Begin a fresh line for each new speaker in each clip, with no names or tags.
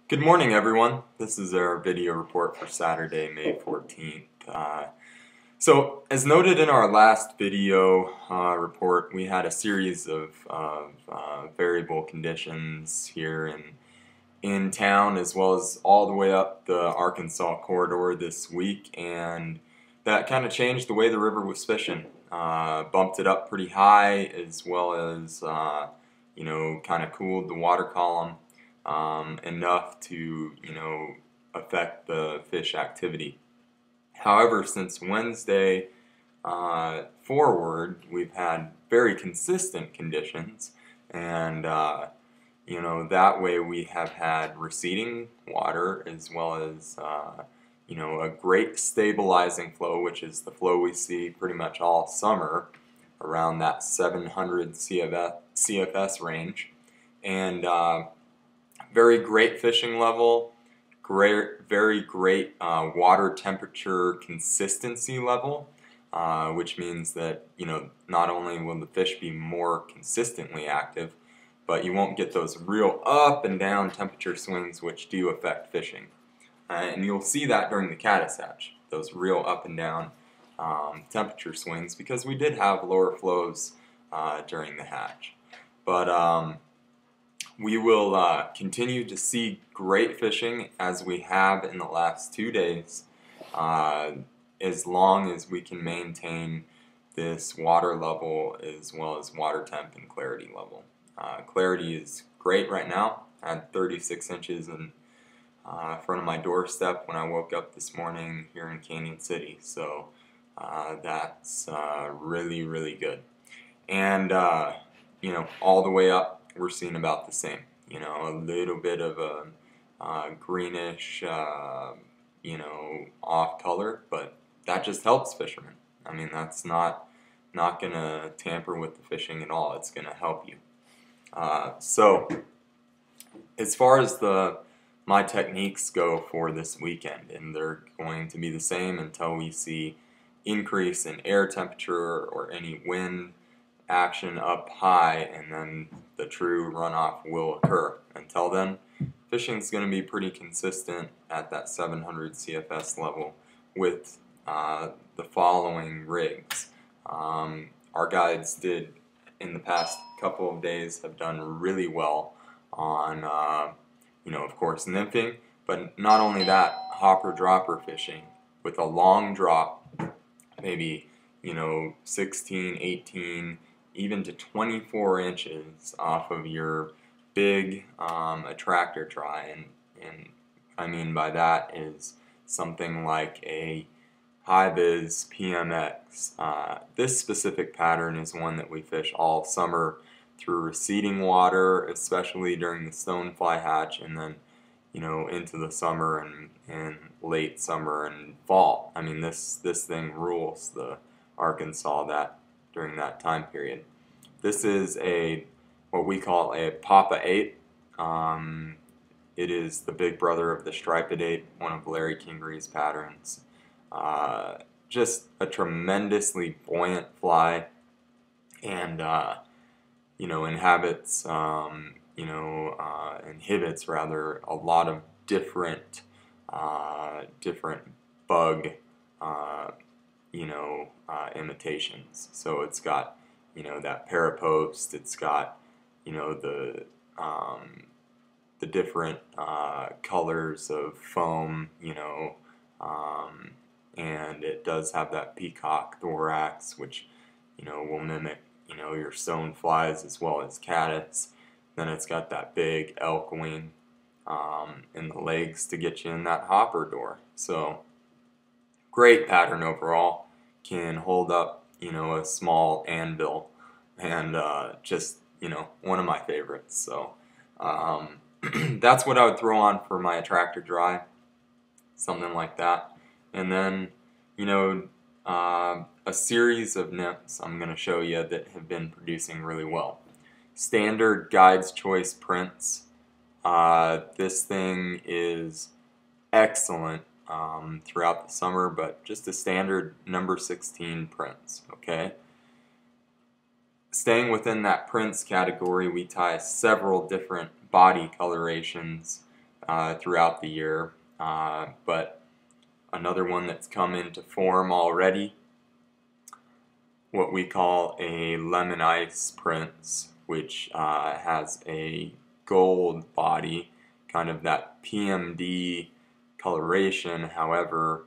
Good morning, everyone. This is our video report for Saturday, May 14th. As noted in our last video report, we had a series of variable conditions here in town, as well as all the way up the Arkansas corridor this week, and that kind of changed the way the river was fishing. Bumped it up pretty high, as well as kind of cooled the water column enough to affect the fish activity. However, since Wednesday forward, we've had very consistent conditions, and that way we have had receding water, as well as a great stabilizing flow, which is the flow we see pretty much all summer around that 700 CFS range, and very great fishing level, very great water temperature consistency level, which means that not only will the fish be more consistently active, but you won't get those real up and down temperature swings which do affect fishing. And you'll see that during the caddis hatch, those real up and down temperature swings, because we did have lower flows during the hatch. But we will continue to see great fishing as we have in the last 2 days, as long as we can maintain this water level as well as water temp and clarity level. Clarity is great right now. I had 36 inches in front of my doorstep when I woke up this morning here in Canyon City, so that's really, really good. And all the way up, we're seeing about the same. A little bit of a greenish, off color, but that just helps fishermen. I mean, that's not gonna tamper with the fishing at all. It's gonna help you. So, as far as my techniques go for this weekend, and they're going to be the same until we see increase in air temperature or any wind action up high, and then the true runoff will occur. Until then, fishing is going to be pretty consistent at that 700 CFS level with the following rigs. Our guides did, in the past couple of days, have done really well on, of course, nymphing, but not only that, hopper-dropper fishing with a long drop, maybe 16, 18, even to 24 inches off of your big attractor try, and I mean by that is something like a high-vis PMX. This specific pattern is one that we fish all summer through receding water, especially during the stonefly hatch, and then into the summer and late summer and fall. I mean, this thing rules the Arkansas during that time period. This is what we call a Papa 8. It is the big brother of the Striped 8, one of Larry Kingery's patterns. Just a tremendously buoyant fly, and inhibits rather a lot of different bug imitations. So it's got that parapost. It's got the different colors of foam, and it does have that peacock thorax, which will mimic your stone flies as well as caddis. Then it's got that big elk wing in the legs to get you in that hopper door. So great pattern overall. Can hold up a small anvil, and just one of my favorites. So that's what I would throw on for my attractor dry, something like that. And then a series of nymphs I'm going to show you that have been producing really well. Standard Guide's Choice prints. This thing is excellent throughout the summer, but just a standard number 16 prints, okay? Staying within that prints category, we tie several different body colorations throughout the year, but another one that's come into form already, what we call a lemon ice prince, which has a gold body, kind of that PMD coloration. However,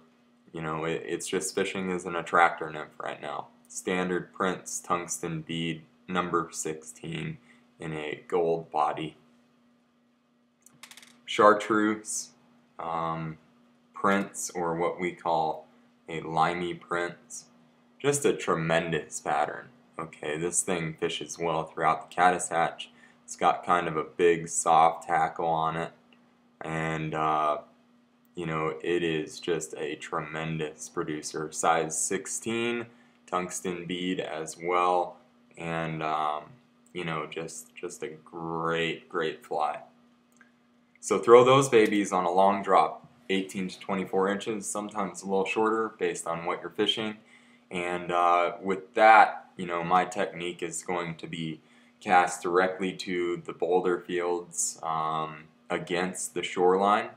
you know, it's just fishing as an attractor nymph right now. Standard prince tungsten bead number 16 in a gold body. Chartreuse prince, or what we call a limey prince. Just a tremendous pattern. Okay, this thing fishes well throughout the caddis hatch. It's got kind of a big soft tackle on it, and you know, it is just a tremendous producer. Size 16 tungsten bead as well, and you know, just a great fly. So throw those babies on a long drop, 18 to 24 inches, sometimes a little shorter based on what you're fishing. And with that, you know, my technique is going to be cast directly to the boulder fields against the shoreline.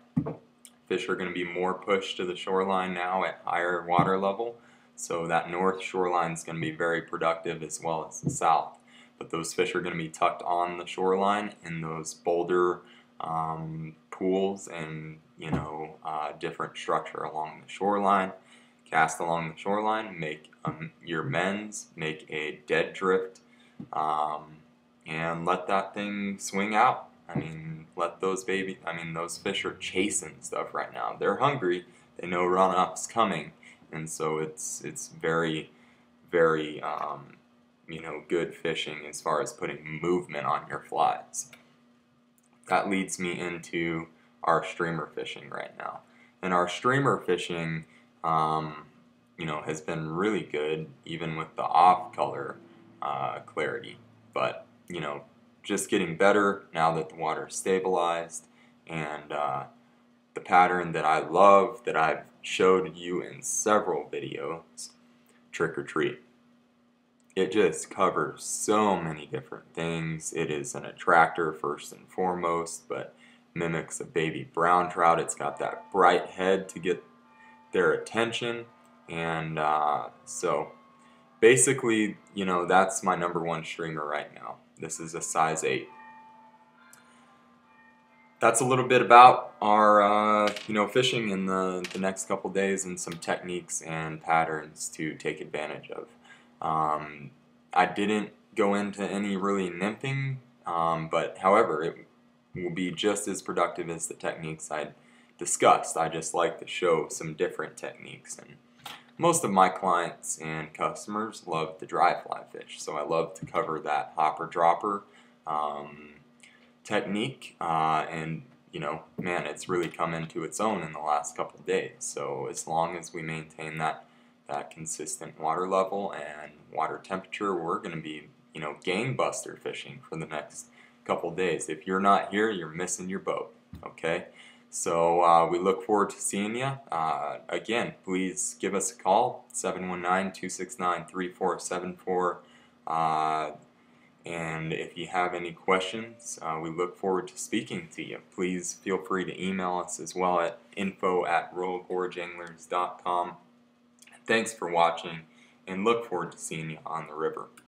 Fish are going to be more pushed to the shoreline now at higher water level, so that north shoreline is going to be very productive as well as the south. But those fish are going to be tucked on the shoreline in those boulder pools and, you know, different structure along the shoreline. Cast along the shoreline, make your mends, make a dead drift, and let that thing swing out. I mean, let those those fish are chasing stuff right now. They're hungry. They know run-up's coming, and so it's very you know, good fishing as far as putting movement on your flies. That leads me into our streamer fishing right now, and our streamer fishing, you know, has been really good even with the off-color clarity, but you know, just getting better now that the water is stabilized. And the pattern that I love, that I've showed you in several videos, trick or treat. It just covers so many different things. It is an attractor first and foremost, but mimics a baby brown trout. It's got that bright head to get their attention, and so basically, you know, that's my #1 streamer right now. This is a size 8. That's a little bit about our you know, fishing in the next couple days, and some techniques and patterns to take advantage of. I didn't go into any really nymphing, but however, it will be just as productive as the techniques I discussed. I just like to show some different techniques, and most of my clients and customers love the dry fly fish, so I love to cover that hopper dropper technique, and you know, man, it's really come into its own in the last couple of days. So as long as we maintain that consistent water level and water temperature, we're going to be, you know, gangbuster fishing for the next couple of days. If you're not here, you're missing your boat. Okay, so we look forward to seeing you. Again, please give us a call, 719-269-3474. And if you have any questions, we look forward to speaking to you. Please feel free to email us as well at info@royalgorgeanglers.com. Thanks for watching, and look forward to seeing you on the river.